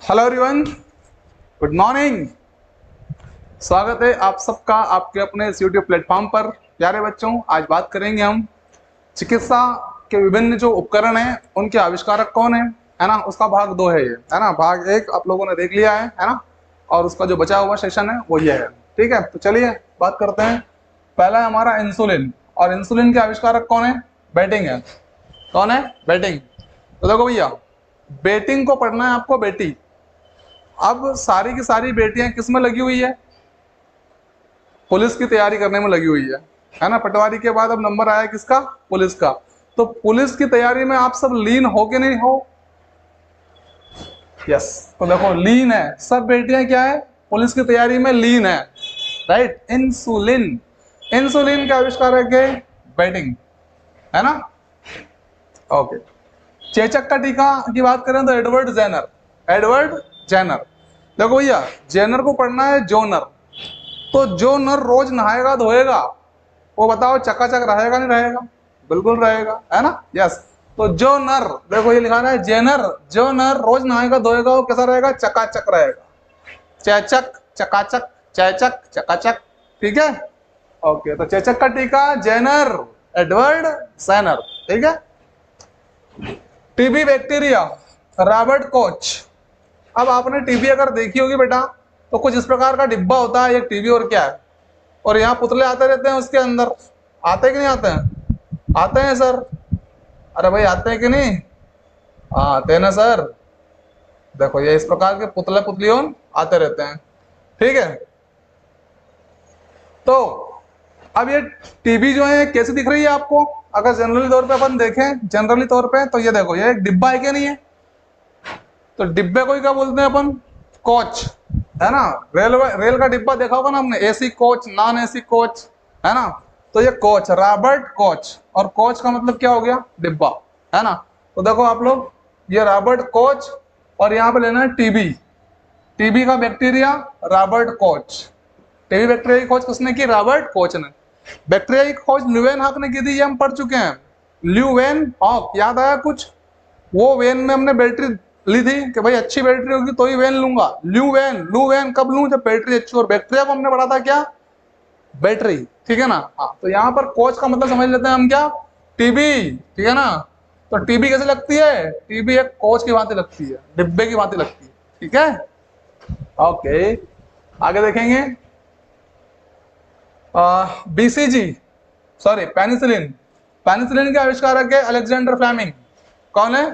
Hello everyone, good morning. स्वागत है आप सबका आपके अपने इस यूट्यूब प्लेटफॉर्म पर। प्यारे बच्चों, आज बात करेंगे हम चिकित्सा के विभिन्न जो उपकरण हैं उनके आविष्कारक कौन है ना। उसका भाग 2 है ये, है ना। भाग 1 आप लोगों ने देख लिया है ना। और उसका जो बचा हुआ सेशन है वो ये है, ठीक है। तो चलिए बात करते हैं। पहला है हमारा इंसुलिन, और इंसुलिन के आविष्कारक कौन है? बेटिंग है। कौन है? बेटिंग। तो देखो भैया, बेटिंग को पढ़ना है आपको, बेटी। अब सारी की सारी बेटियां किस में लगी हुई है? पुलिस की तैयारी करने में लगी हुई है ना। पटवारी के बाद अब नंबर आया किसका? पुलिस का। तो पुलिस की तैयारी में आप सब लीन हो के नहीं हो? यस। तो देखो, लीन है सब बेटियां, क्या है? पुलिस की तैयारी में लीन है, राइट। इंसुलिन, इंसुलिन का आविष्कारक है बेटिंग, है ना। ओके। चेचक का टीका की बात करें तो एडवर्ड जेनर, एडवर्ड जेनर। देखो भैया, जेनर को पढ़ना है जोनर। तो जो नर रोज नहाएगा धोएगा, वो बताओ चकाचक रहेगा नहीं रहेगा? बिल्कुल रहेगा, है ना। यस। तो जो नर, देखो ये लिखा है जेनर, जो नर रोज नहाएगा धोएगा वो कैसा रहेगा? चकाचक रहेगा। चैचक, चकाचक, चैचक, चकाचक, ठीक है। ओके। तो चेचक का टीका जेनर, एडवर्ड सैनर, ठीक है। TB bacteria, Robert Koch. अब आपने टीबी अगर देखी होगी बेटा, तो कुछ इस प्रकार का डिब्बा होता है, एक टीबी और क्या है, और यहाँ पुतले आते रहते हैं उसके अंदर। आते हैं कि नहीं आते हैं? आते हैं सर। अरे भाई, आते हैं कि नहीं? हाँ, आते हैं ना सर। देखो, ये इस प्रकार के पुतले पुतलियों आते रहते हैं, ठीक है। तो अब ये टीबी जो है कैसी दिख रही है आपको? अगर जनरली तौर पे अपन देखें, जनरली तौर पे, तो ये देखो, ये एक डिब्बा है क्या नहीं है? तो डिब्बे को ही क्या बोलते हैं अपन? कोच, है ना। रेल का डिब्बा देखा होगा ना हमने, AC coach, non AC coach, है ना। तो ये कोच, रॉबर्ट कोच, और कोच का मतलब क्या हो गया? डिब्बा, है ना। तो देखो आप लोग, ये रॉबर्ट कोच, और यहाँ पे लेना है टीबी। टीबी का bacteria Robert Koch. TB bacteria की खोज किसने की? रॉबर्ट कोच ने। बैक्टीरिया की खोज ल्यूवेन हॉक ने की थी, ये हम पढ़ चुके हैं। ल्यूवेन हॉक, याद आया कुछ? वो वेन में हमने बैटरी ली थी कि भाई अच्छी बैटरी होगी तो ही वेन लूंगा। ल्यूवेन, लूवेन कब लूं? जब बैटरी अच्छी। और बैक्टीरिया को हमने पढ़ा था क्या? बैटरी, ठीक है ना। हाँ, तो यहाँ पर कोच का मतलब समझ लेते हैं हम क्या? टीबी, ठीक है ना। तो टीबी कैसे लगती है? टीबी एक कोच की भांति लगती है, डिब्बे की भांति लगती है, ठीक है। ओके, आगे देखेंगे। BCG, sorry, penicillin. पेनिसिलिन के आविष्कारक है अलेक्जेंडर फ्लेमिंग। कौन है?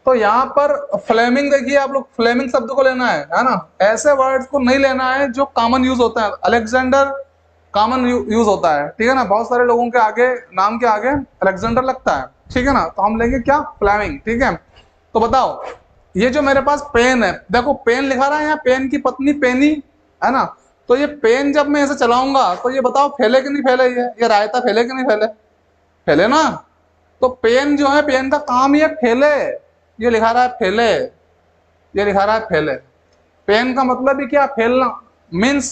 तो यहाँ पर फ्लेमिंग, देखिए आप लोग, फ्लेमिंग शब्द को लेना है ना। ऐसे वर्ड्स को नहीं लेना है जो कॉमन यूज होता है। अलेक्जेंडर कॉमन यूज होता है, ठीक है ना। बहुत सारे लोगों के आगे, नाम के आगे अलेक्जेंडर लगता है, ठीक है ना। तो हम लेंगे क्या? फ्लेमिंग, ठीक है। तो बताओ, ये जो मेरे पास पेन है, देखो पेन लिखा रहा है यहाँ, पेन की पत्नी पेनी, है ना। तो ये पेन जब मैं ऐसे चलाऊंगा तो ये बताओ फैले कि नहीं फैले? ये रायता फैले कि नहीं फैले? फैले ना। तो पेन जो है, पेन का काम ये फैले। ये लिखा रहा है फैले, ये लिखा रहा है फैले। पेन का मतलब ही क्या? फैलना, मीन्स।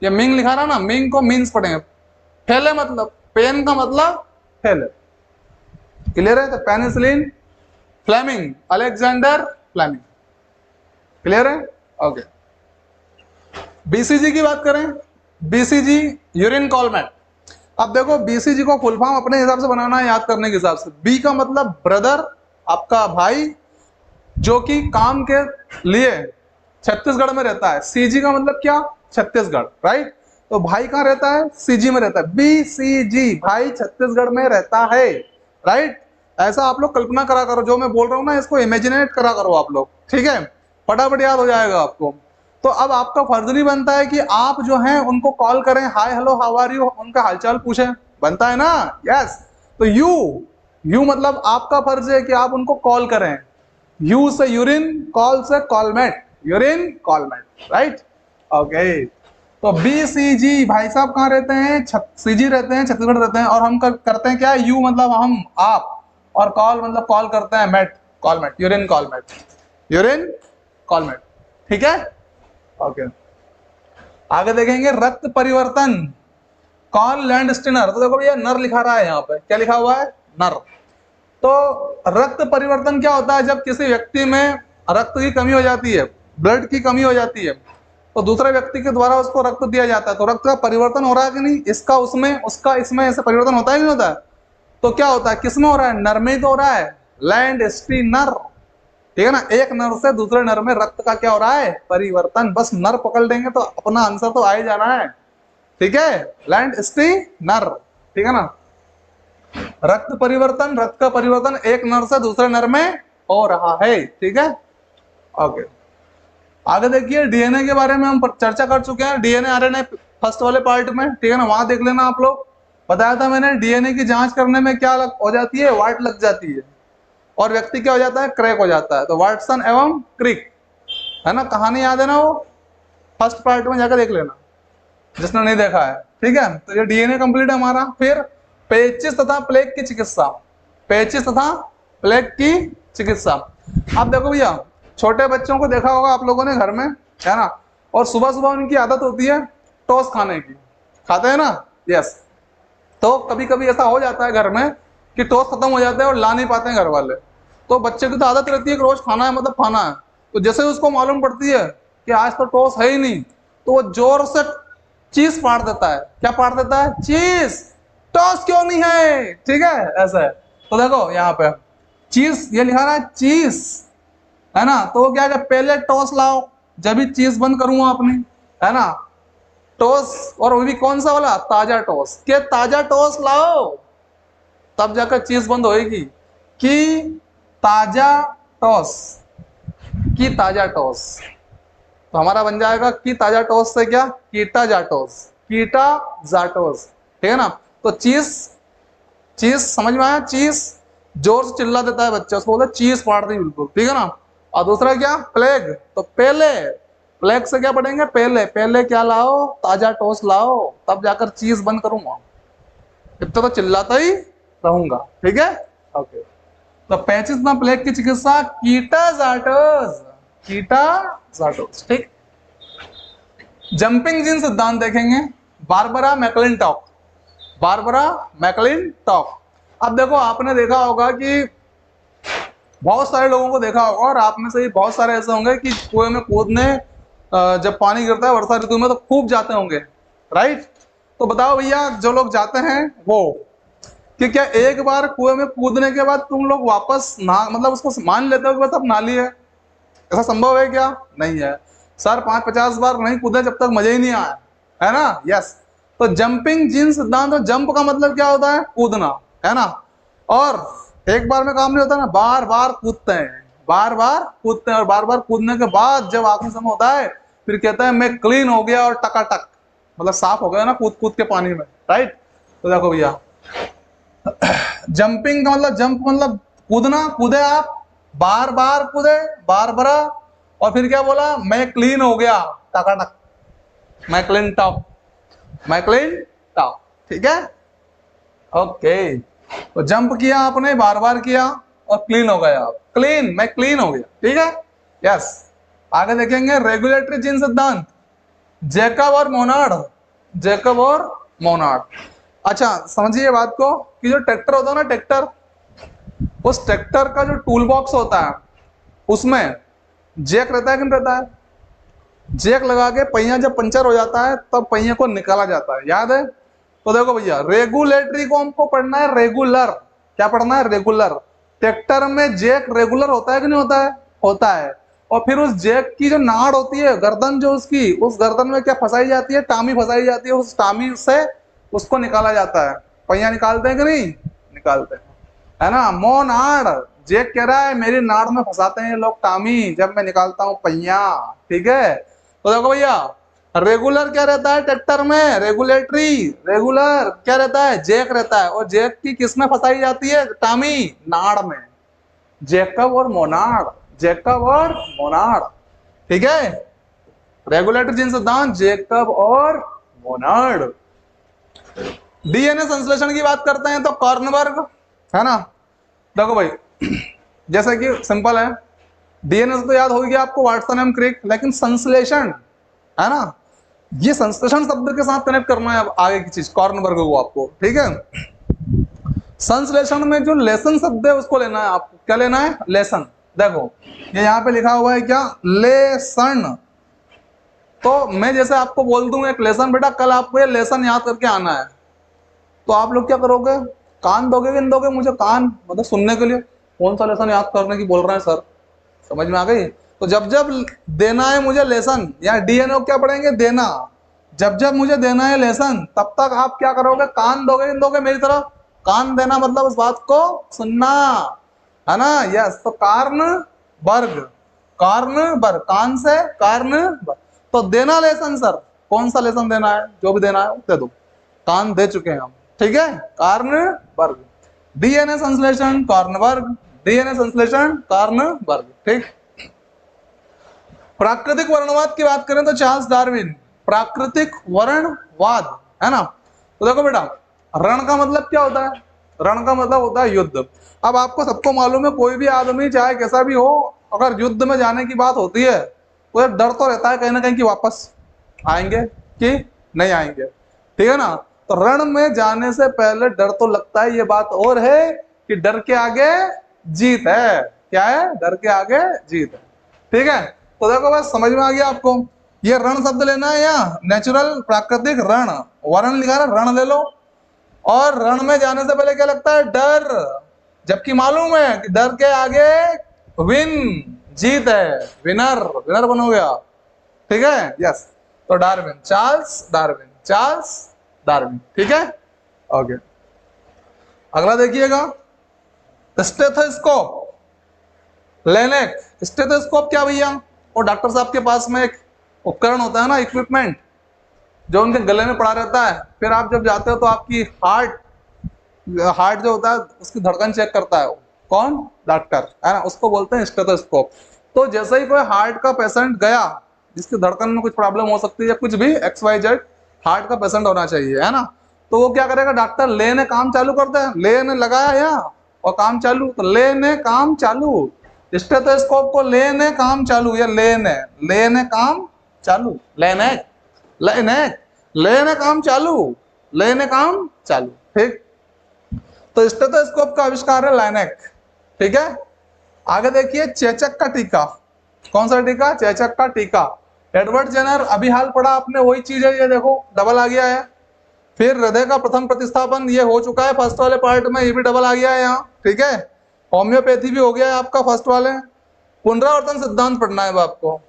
ये मिंग लिखा रहा ना, मिंग को मीन्स पढ़ेंगे। फैले मतलब, पेन का मतलब फैले। क्लियर है? तो penicillin, Fleming, Alexander Fleming. Clear है? ओके। बीसीजी की बात करें, बीसीजी यूरिन कॉलमेट। अब देखो, बीसीजी को फुल फॉर्म अपने हिसाब से बनाना है, याद करने के हिसाब से। बी का मतलब ब्रदर, आपका भाई, जो कि काम के लिए छत्तीसगढ़ में रहता है। सीजी का मतलब क्या? छत्तीसगढ़, राइट। तो भाई कहाँ रहता है? सीजी में रहता है। बीसीजी, भाई छत्तीसगढ़ में रहता है, राइट। ऐसा आप लोग कल्पना करा करो, जो मैं बोल रहा हूँ ना, इसको इमेजिनेट करा करो आप लोग, ठीक है। फटाफट याद हो जाएगा आपको। तो अब आपका फर्ज नहीं बनता है कि आप जो है उनको कॉल करें, hi hello how are you, उनका हालचाल पूछें? बनता है ना। यस। तो यू मतलब आपका फर्ज है कि आप उनको कॉल करें। यू से यूरिन, कॉल से कॉलमेट, यूरिन कॉलमेट, राइट। ओके। तो बीसीजी भाई साहब कहाँ रहते हैं? सीजी रहते हैं, छत्तीसगढ़ रहते हैं। और हम करते हैं क्या? यू मतलब हम, आप, और कॉल मतलब कॉल करते हैं, मेट, कॉलमेट, यूरिन कॉलमेट, यूरिन कॉलमेट, ठीक है। ओके। आगे देखेंगे रक्त परिवर्तन, कॉल लैंडस्टीनर। तो देखो भैया, नर लिखा रहा है यहाँ पे, क्या लिखा हुआ है? नर। तो रक्त परिवर्तन क्या होता है? जब किसी व्यक्ति में रक्त की कमी हो जाती है, ब्लड की कमी हो जाती है, तो दूसरे व्यक्ति के द्वारा उसको रक्त दिया जाता है, तो रक्त का परिवर्तन हो रहा है कि नहीं, इसका उसमें उसका इसमें ऐसे परिवर्तन होता है कि नहीं होता है? तो क्या होता है, किसमें हो रहा है, नर में ही तो हो रहा है, लैंड स्ट्री नर, ठीक है ना। एक नर से दूसरे नर में रक्त का क्या हो रहा है, परिवर्तन। बस नर पकड़ लेंगे तो अपना आंसर तो आ ही जाना है, ठीक है, लैंड स्ट्री नर, ठीक है ना। रक्त परिवर्तन, रक्त का परिवर्तन एक नर से दूसरे नर में हो रहा है, ठीक है। ओके, आगे देखिए डीएनए के बारे में हम चर्चा कर चुके हैं, डीएनए आरएनए फर्स्ट वाले पार्ट में, ठीक है ना, वहां देख लेना आप लोग। बताया था मैंने डीएनए की जांच करने में क्या हो जाती है, वाट लग जाती है, और व्यक्ति क्या हो जाता है, क्रैक हो जाता है। तो वाटसन एवं क्रिक, है ना, कहानी याद है ना, वो फर्स्ट पार्ट में जाकर देख लेना जिसने नहीं देखा है, ठीक है। तो ये डीएनए कंप्लीट है हमारा। फिर पेचिस तथा प्लेग की चिकित्सा, पेचिस तथा प्लेग की चिकित्सा। अब देखो भैया, छोटे बच्चों को देखा होगा आप लोगों ने घर में, है ना, और सुबह सुबह उनकी आदत होती है टोस्ट खाने की, खाते हैं ना, यस। तो कभी कभी ऐसा हो जाता है घर में कि टोस्ट खत्म हो जाता है और ला नहीं पाते हैं घर वाले, तो बच्चे की तो आदत रहती है कि रोज खाना है, मतलब खाना है। तो जैसे उसको मालूम पड़ती है कि आज तो टोस्ट है ही नहीं, तो वो जोर से चीज फाड़ देता है। क्या फाड़ देता है, चीज, टोस्ट क्यों नहीं है, ठीक है, ऐसा है। तो देखो यहाँ पे चीज ये लिखा रहा है, चीज, है ना, तो वो क्या है, पहले टोस्ट लाओ, जब भी चीज बंद करूंगा अपनी, है ना, टोस्ट, और वो भी कौन सा वाला, ताजा टोस्ट, के ताजा टोस्ट लाओ, तब जाकर चीज बंद होएगी। कि ताजा टोस्ट, की ताजा टोस्ट, तो हमारा बन जाएगा कि ताजा टोस्ट से क्या, कीटा जाटोस, कीटा जाटोस, ठीक है ना। तो चीज, चीज समझ में आया, चीज, जोर से चिल्ला देता है बच्चा, उसको बोलते चीज फाड़ दी बिल्कुल, ठीक है ना। और दूसरा क्या, प्लेग, तो पहले, प्लेग से क्या पढ़ेंगे, पहले, पहले क्या लाओ, ताजा टोस्ट लाओ, तब जाकर चीज बंद करूंगा, इतना तो चिल्लाता ही रहूंगा, ठीक है, ओके। तो पेचिस ना प्लेग की चिकित्सा, कीटा जाटोस, कीटा जाटोस, ठीक। जंपिंग जीन सिद्धांत देखेंगे, बारबरा मैकलिंटॉक, बारबरा मैकलिंटॉक। अब देखो आपने देखा होगा कि बहुत सारे लोगों को देखा होगा, और आप में से बहुत सारे ऐसे होंगे कि कुएं में कूदने जब पानी गिरता है वर्षा ऋतु में तो खूब जाते होंगे, राइट। तो बताओ भैया, जो लोग जाते हैं वो, कि क्या एक बार कुएं में कूदने के बाद तुम लोग वापस ना, मतलब उसको मान लेते हो कि बस अब नाली है, ऐसा संभव है क्या, नहीं है। सर 5-50 बार नहीं कूदे जब तक मजा ही नहीं आया, है ना, यस। तो जंपिंग जीन सिद्धांत, तो जंप का मतलब क्या होता है, कूदना, है ना, और एक बार में काम नहीं होता ना, बार बार कूदते हैं, बार बार कूदते हैं, और बार बार कूदने के बाद जब आखिरी समय होता है फिर कहता है मैं क्लीन हो गया और टकाटक, मतलब साफ हो गया ना कूद कूद के पानी में, राइट। तो देखो भैया, जंपिंग का मतलब, जंप मतलब कूदना, कूदे आप, बार बार कूदे, बार बरा, और फिर क्या बोला, मैं क्लीन हो गया, टकाटक, मैं क्लीन टॉप, मैं क्लीन टॉप, ठीक है, ओके। तो जंप किया आपने, बार बार किया, और क्लीन हो गया आप, क्लीन, मैं क्लीन हो गया, ठीक है, यस। आगे देखेंगे रेगुलेटरी जीन सिद्धांत, जैकब और मोनार्ड, जैकब और मोनार्ड। अच्छा समझिए बात को, कि जो ट्रैक्टर होता है ना, ट्रैक्टर, उस ट्रैक्टर का जो टूल बॉक्स होता है उसमें जैक रहता है कि नहीं रहता है, जैक लगा के पहिया जब पंचर हो जाता है तब पहिए को निकाला जाता है, याद है। तो देखो भैया, रेगुलेटरी को हमको पढ़ना है रेगुलर, क्या पढ़ना है, रेगुलर। ट्रैक्टर में जैक रेगुलर होता है कि नहीं होता है, होता है। और फिर उस जैक की जो नाड़ होती है, गर्दन जो उसकी, उस गर्दन में क्या फंसाई जाती है, टामी फंसाई जाती है, उस टामी से उसको निकाला जाता है। पहिया निकालते हैं कि नहीं, निकालते हैं, है ना। मोनाड़, जैक कह रहा है मेरी नाड़ में फंसाते हैं लोग टामी, जब मैं निकालता हूं पहिया, ठीक है। तो देखो भैया, रेगुलर क्या रहता है ट्रैक्टर में, रेगुलेटरी, रेगुलर क्या रहता है, जैक रहता है, और जैक की किस में फंसाई जाती है, टामी, नाड़ में। जैकब और मोनार्ड, जैकब और मोनार्ड, ठीक है। रेगुलेटरी जीन सिद्धांत, जैकब और मोनार्ड। डीएनए संश्लेषण की बात करते हैं तो कॉर्नबर्ग, है ना। देखो भाई, जैसा कि सिंपल है, डीएनए से तो याद हो गया आपको वाटसन एवं क्रिक, लेकिन संश्लेषण, है ना, ये संश्लेषण शब्द के साथ कनेक्ट करना है अब आगे की चीज, कॉर्नबर्ग को आपको, ठीक है। संश्लेषण में जो लेसन शब्द है उसको लेना है आपको, क्या लेना है, लेसन, देखो ये यहाँ पे लिखा हुआ है क्या, लेसन। तो मैं जैसे आपको बोल दूं एक लेसन, बेटा कल आपको ये लेसन याद करके आना है, तो आप लोग क्या करोगे, कान दोगे कि नहीं दोगे मुझे, कान मतलब सुनने के लिए, कौन सा लेसन याद करने की बोल रहे हैं सर, समझ में आ गई। तो जब जब देना है मुझे लेसन, या डीएनओ क्या पढ़ेंगे, देना, जब जब मुझे देना है लेसन तब तक आप क्या करोगे, कान दोगे नहीं दोगे मेरी तरफ, कान देना मतलब उस बात को सुनना, है ना। यस, तो कार्न वर्ग, कार्न वर्ग, कान से कार्न वर्ग, तो देना लेसन सर, कौन सा लेसन देना है, जो भी देना है दे दो, कान दे चुके हैं हम, ठीक है। कार्न वर्ग, डीएनए संश्लेषण कार्न वर्ग, डीएनए संश्लेषण कार्न वर्ग, ठीक। प्राकृतिक वर्णवाद की बात करें तो चार्ल्स डार्विन, प्राकृतिक वर्णवाद, है ना। तो देखो बेटा, रण का मतलब क्या होता है, रण का मतलब होता है युद्ध। अब आपको सबको मालूम है कोई भी आदमी चाहे कैसा भी हो, अगर युद्ध में जाने की बात होती है तो एक डर तो रहता है कहीं ना कहीं कि वापस आएंगे कि नहीं आएंगे, ठीक है ना। तो रण में जाने से पहले डर तो लगता है, ये बात और है कि डर के आगे जीत है, क्या है, डर के आगे जीत है, ठीक है। तो देखो बस समझ में आ गया आपको, ये रण शब्द लेना है या नेचुरल प्राकृतिक रण, वर्ण लिखा है रण ले लो, और रण में जाने से पहले क्या लगता है, डर, जबकि मालूम है कि डर के आगे विन, जीत है, विनर, विनर बनोगे आप, ठीक है। यस, तो Darwin, Charles Darwin, Charles Darwin, ठीक है। ओके, अगला देखिएगा, स्टेथोस्कोप, लेनेक। स्टेथोस्कोप क्या भैया, वो डॉक्टर साहब के पास में एक उपकरण होता है ना, इक्विपमेंट, जो उनके गले में पड़ा रहता है, फिर आप जब जाते हो तो आपकी हार्ट जो होता है उसकी धड़कन चेक करता है, कौन, डॉक्टर, है ना, उसको बोलते हैं स्टेथोस्कोप। तो जैसे ही कोई हार्ट का पेशेंट गया जिसकी धड़कन में कुछ प्रॉब्लम हो सकती है या कुछ भी XYZ, हार्ट का पेशेंट होना चाहिए, है ना, तो वो क्या करेगा, डॉक्टर लेने काम चालू करते हैं, लेने लगाया यहाँ और काम चालू, तो लेने काम चालू, स्टेथोस्कोप को लेने काम चालू, या लेने काम चालू, लेने लेने लेने काम चालू, लेने काम चालू, ठीक। तो स्टेथोस्कोप का आविष्कार है लाइनेक, ठीक है। आगे देखिए, चेचक का टीका, कौन सा टीका, चेचक का टीका, एडवर्ड जेनर, अभी हाल पड़ा आपने वही चीज है, ये देखो डबल आ गया है। फिर हृदय का प्रथम प्रतिस्थापन, ये हो चुका है फर्स्ट वाले पार्ट में, ये भी डबल आ गया है यहाँ, ठीक है। होम्योपैथी भी हो गया है आपका फर्स्ट वाले। पुनरावर्तन सिद्धांत पढ़ना है आपको,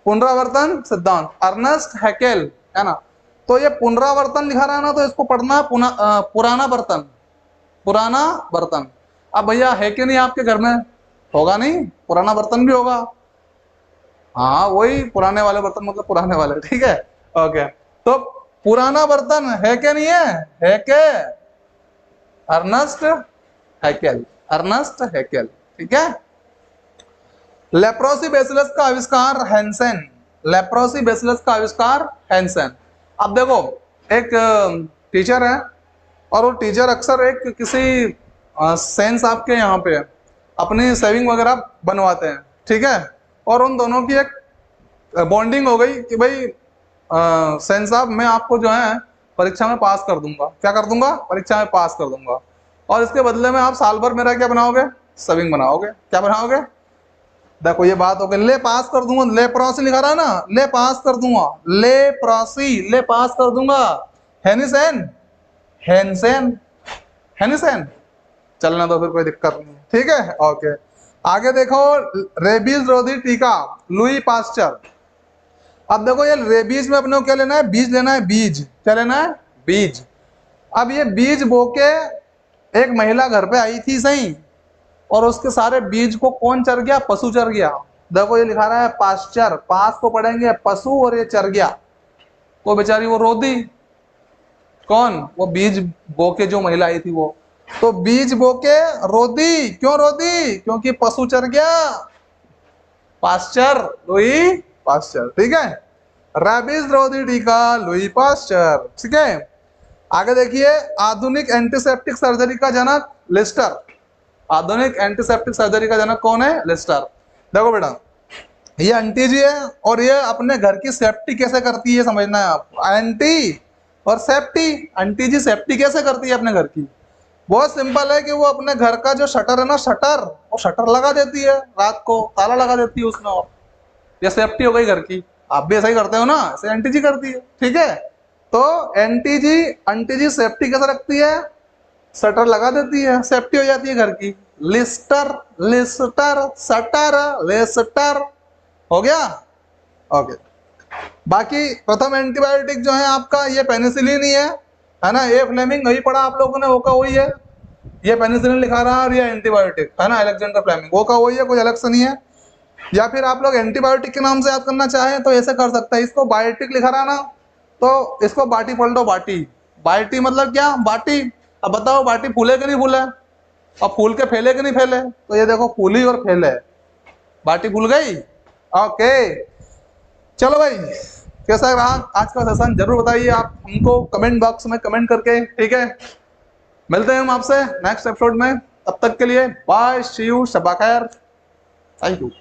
पुनरावर्तन सिद्धांत, अर्नेस्ट हैकेल, है ना। तो ये पुनरावर्तन लिखा रहा है ना, तो इसको पढ़ना है पुराना बर्तन, पुराना बर्तन। अब भैया है कि नहीं आपके घर में, होगा नहीं, पुराना बर्तन भी होगा, हाँ वही पुराने वाले बर्तन मतलब पुराने वाले, ठीक है। ओके, तो पुराना बर्तन है क्या, नहीं है के, अर्नेस्ट हैकेल, अर्नेस्ट हैकेल, ठीक है। लेप्रोसी बेसिलस का आविष्कार हैंसेन, लेप्रोसी बेसिलस का आविष्कार हैंसेन। अब देखो, एक टीचर है और वो टीचर अक्सर एक किसी सेन साहब के यहाँ पे अपनी सेविंग वगैरह बनवाते हैं, ठीक है। और उन दोनों की एक बॉन्डिंग हो गई कि भाई सेन साहब मैं आपको जो है परीक्षा में पास कर दूंगा, क्या कर दूंगा, परीक्षा में पास कर दूंगा, और इसके बदले में आप साल भर मेरा क्या बनाओगे, सेविंग बनाओगे, क्या बनाओगे। देखो ये बात हो गई, ले पास कर दूंगा, ले प्रोसी लिखा रहा है ना, ले पास कर दूंगा, ले प्रोसी, ले पास कर दूंगा, हेनिसेन, हेनसेन, हेनिसेन, चलना दो फिर, कोई दिक्कत नहीं, ठीक है। ओके, आगे देखो, रेबीज रोधी टीका, लुई पास्चर। अब देखो ये रेबीज में अपने को क्या लेना है, बीज लेना है, बीज, क्या लेना है, बीज। अब ये बीज बो के एक महिला घर पे आई थी सही, और उसके सारे बीज को कौन चर गया, पशु चर गया। देखो ये लिखा रहा है पास्चर, पास को पढ़ेंगे पशु, और ये चर गया, वो बेचारी वो रोदी, कौन, वो बीज बो के जो महिला आई थी वो, तो बीज बो के रोदी, क्यों रोदी, क्योंकि पशु चर गया, पास्चर, लुई पास्चर, ठीक है। रेबीज रोधी टीका, लुई पास्चर, ठीक है। आगे देखिए, आधुनिक एंटीसेप्टिक सर्जरी का जनक लिस्टर, आधुनिक एंटीसेप्टिक सर्जरी का जनक कौन है, लिस्टर। देखो बेटा, ये आंटी जी है और ये अपने घर की सेफ्टी कैसे करती है समझना है आप, एंटी और सेफ्टी, आंटी जी सेफ्टी कैसे करती है अपने घर की, बहुत सिंपल है कि वो अपने घर का जो शटर है ना, शटर, वो शटर लगा देती है, रात को ताला लगा देती है उसमें, और ये सेफ्टी हो गई घर की। आप भी ऐसा ही करते हो ना, ऐसे एनटीजी करती है, ठीक है। तो एनटीजी एंटीजी सेफ्टी कैसे रखती है, शटर लगा देती है, सेफ्टी हो जाती है घर की। लिस्टर, लिस्टर, शटर, लेस्टर, हो गया। ओके। बाकी प्रथम एंटीबायोटिक जो है आपका, ये पेनिसिलिन ही है ना। ए फ्लेमिंग वही पढ़ा आप लोगों ने, वो का वही है। ये पेनिसिलिन लिखा रहा है और ये एंटीबायोटिक है ना, अलेक्जेंडर फ्लेमिंग, वो का वही है, कोई अलग से नहीं है। या फिर आप लोग एंटीबायोटिक के नाम से याद करना चाहें तो ऐसे कर सकते हैं, इसको बायोटिक लिखा रहा ना, तो इसको बाटी पलटो दो, बाटी। बाटी मतलब क्या, बाटी। अब बताओ बाटी फूले कि नहीं फूले, अब फूल के फैले कि नहीं फैले, तो ये देखो फूली और फैले, बाटी फूल गई। ओके, चलो भाई, कैसा रहा आज का सेशन जरूर बताइए आप हमको कमेंट बॉक्स में कमेंट करके, ठीक है। मिलते हैं हम आपसे नेक्स्ट एपिसोड में, तब तक के लिए बाय, सी यू, शबा खैर, थैंक यू।